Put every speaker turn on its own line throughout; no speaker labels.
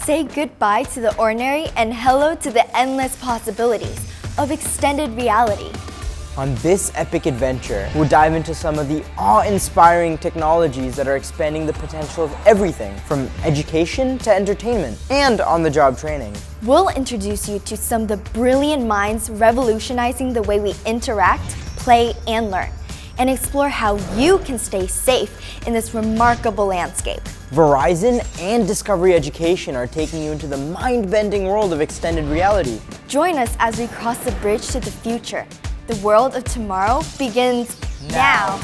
Say goodbye to the ordinary and hello to the endless possibilities of extended reality.
On this epic adventure, we'll dive into some of the awe-inspiring technologies that are expanding the potential of everything from education to entertainment and on-the-job training.
We'll introduce you to some of the brilliant minds revolutionizing the way we interact, play, and learn, and explore how you can stay safe in this remarkable landscape.
Verizon and Discovery Education are taking you into the mind-bending world of extended reality.
Join us as we cross the bridge to the future. The world of tomorrow begins now.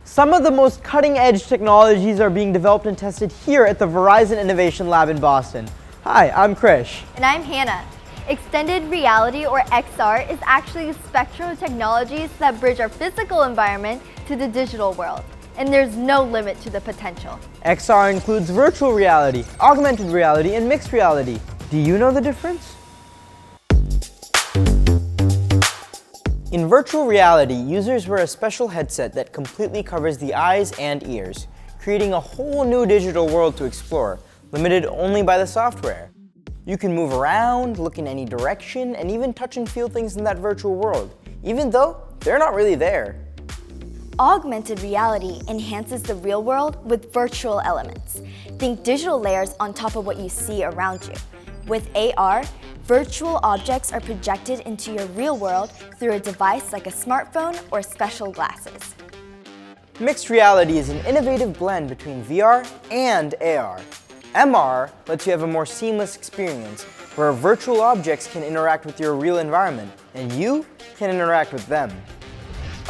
Some of the most cutting-edge technologies are being developed and tested here at the Verizon Innovation Lab in Boston. Hi, I'm Krish.
And I'm Hannah. Extended reality, or XR, is actually a spectrum of technologies that bridge our physical environment to the digital world. And there's no limit to the potential.
XR includes virtual reality, augmented reality, and mixed reality. Do you know the difference? In virtual reality, users wear a special headset that completely covers the eyes and ears, creating a whole new digital world to explore, limited only by the software. You can move around, look in any direction, and even touch and feel things in that virtual world, even though they're not really there.
Augmented reality enhances the real world with virtual elements. Think digital layers on top of what you see around you. With AR, virtual objects are projected into your real world through a device like a smartphone or special glasses.
Mixed reality is an innovative blend between VR and AR. MR lets you have a more seamless experience, where virtual objects can interact with your real environment, and you can interact with them.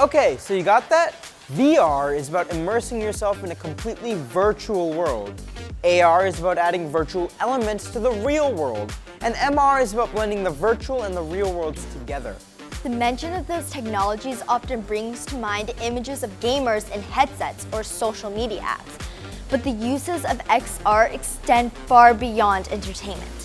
Okay, so you got that? VR is about immersing yourself in a completely virtual world. AR is about adding virtual elements to the real world. And MR is about blending the virtual and the real worlds together.
The mention of those technologies often brings to mind images of gamers in headsets or social media apps. But the uses of XR extend far beyond entertainment.